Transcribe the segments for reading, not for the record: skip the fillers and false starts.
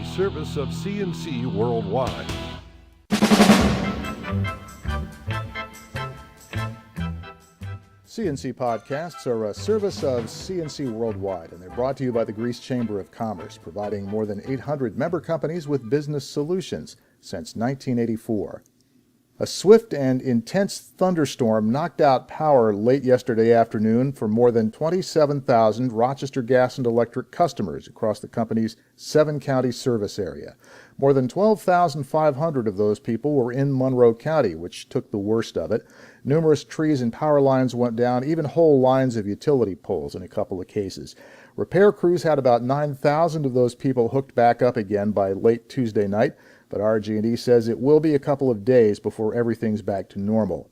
a service of CNC Worldwide. CNC podcasts are a service of CNC Worldwide, and they're brought to you by the Greece Chamber of Commerce, providing more than 800 member companies with business solutions since 1984. A swift and intense thunderstorm knocked out power late yesterday afternoon for more than 27,000 Rochester Gas and Electric customers across the company's 7-county service area. More than 12,500 of those people were in Monroe County, which took the worst of it. Numerous trees and power lines went down, even whole lines of utility poles in a couple of cases. Repair crews had about 9,000 of those people hooked back up again by late Tuesday night, but RG&E says it will be a couple of days before everything's back to normal.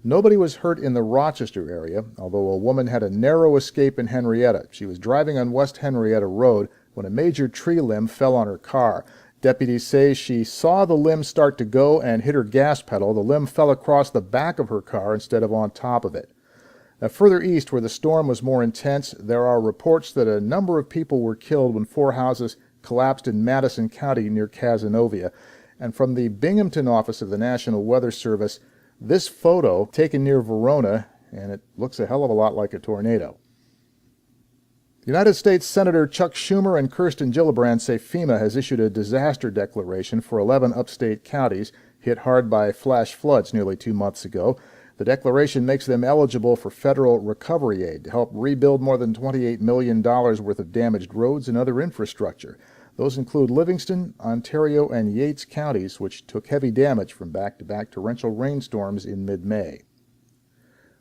Nobody was hurt in the Rochester area, although a woman had a narrow escape in Henrietta. She was driving on West Henrietta Road when a major tree limb fell on her car. Deputies say she saw the limb start to go and hit her gas pedal. The limb fell across the back of her car instead of on top of it. Now, further east, where the storm was more intense, there are reports that a number of people were killed when 4 houses collapsed in Madison County near Cazenovia. And from the Binghamton office of the National Weather Service, this photo taken near Verona, and it looks a hell of a lot like a tornado. United States Senator Chuck Schumer and Kirsten Gillibrand say FEMA has issued a disaster declaration for 11 upstate counties hit hard by flash floods nearly 2 months ago. The declaration makes them eligible for federal recovery aid to help rebuild more than $28 million worth of damaged roads and other infrastructure. Those include Livingston, Ontario, and Yates counties, which took heavy damage from back-to-back torrential rainstorms in mid-May.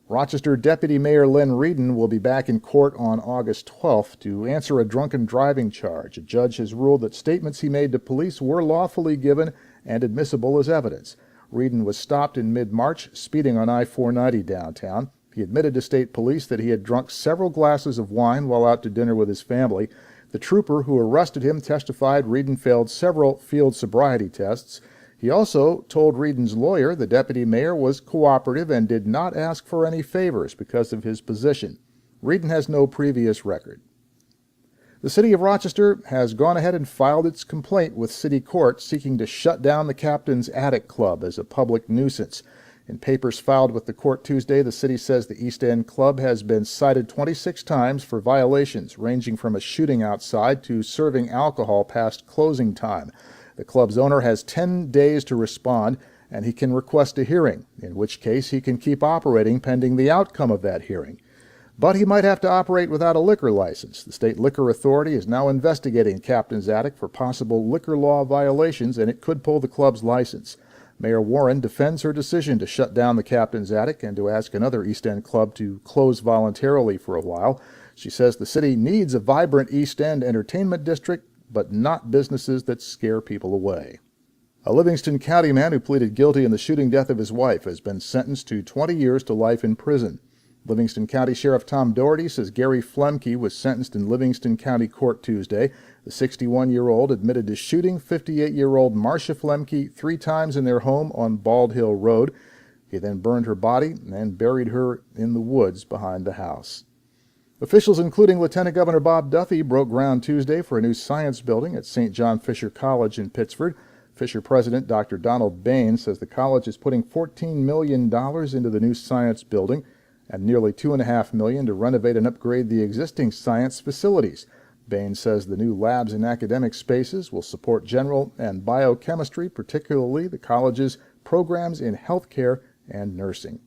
Rochester Deputy Mayor Len Reedon will be back in court on August 12th to answer a drunken driving charge. A judge has ruled that statements he made to police were lawfully given and admissible as evidence. Reedon was stopped in mid-March, speeding on I-490 downtown. He admitted to state police that he had drunk several glasses of wine while out to dinner with his family. The trooper who arrested him testified Reedon failed several field sobriety tests. He also told Reedon's lawyer the deputy mayor was cooperative and did not ask for any favors because of his position. Reedon has no previous record. The city of Rochester has gone ahead and filed its complaint with city court seeking to shut down the Captain's Attic Club as a public nuisance. In papers filed with the court Tuesday, the city says the East End Club has been cited 26 times for violations ranging from a shooting outside to serving alcohol past closing time. The club's owner has 10 days to respond, and he can request a hearing, in which case he can keep operating pending the outcome of that hearing. But he might have to operate without a liquor license. The State Liquor Authority is now investigating Captain's Attic for possible liquor law violations, and it could pull the club's license. Mayor Warren defends her decision to shut down the Captain's Attic and to ask another East End club to close voluntarily for a while. She says the city needs a vibrant East End entertainment district, but not businesses that scare people away. A Livingston County man who pleaded guilty in the shooting death of his wife has been sentenced to 20 years to life in prison. Livingston County Sheriff Tom Doherty says Gary Flemke was sentenced in Livingston County Court Tuesday. The 61-year-old admitted to shooting 58-year-old Marcia Flemke 3 times in their home on Bald Hill Road. He then burned her body and buried her in the woods behind the house. Officials, including Lieutenant Governor Bob Duffy, broke ground Tuesday for a new science building at St. John Fisher College in Pittsford. Fisher President Dr. Donald Bain says the college is putting $14 million into the new science building and nearly $2.5 million to renovate and upgrade the existing science facilities. Bain says the new labs and academic spaces will support general and biochemistry, particularly the college's programs in healthcare and nursing.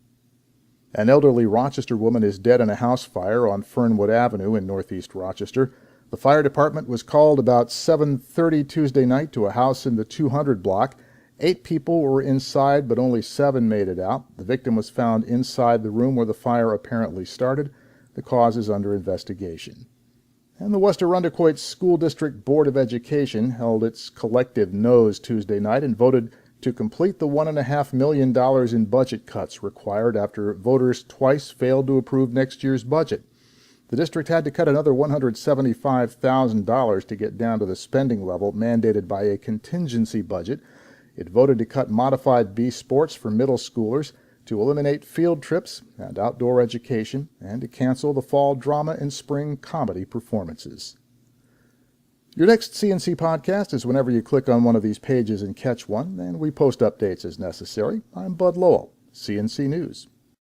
An elderly Rochester woman is dead in a house fire on Fernwood Avenue in northeast Rochester. The fire department was called about 7:30 Tuesday night to a house in the 200 block. 8 people were inside, but only 7 made it out. The victim was found inside the room where the fire apparently started. The cause is under investigation. And the West Arundecoit School District Board of Education held its collective noes Tuesday night and voted to complete the $1.5 million in budget cuts required after voters twice failed to approve next year's budget. The district had to cut another $175,000 to get down to the spending level mandated by a contingency budget. It voted to cut modified B sports for middle schoolers, to eliminate field trips and outdoor education, and to cancel the fall drama and spring comedy performances. Your next CNC podcast is whenever you click on one of these pages and catch one, and we post updates as necessary. I'm Bud Lowell, CNC News.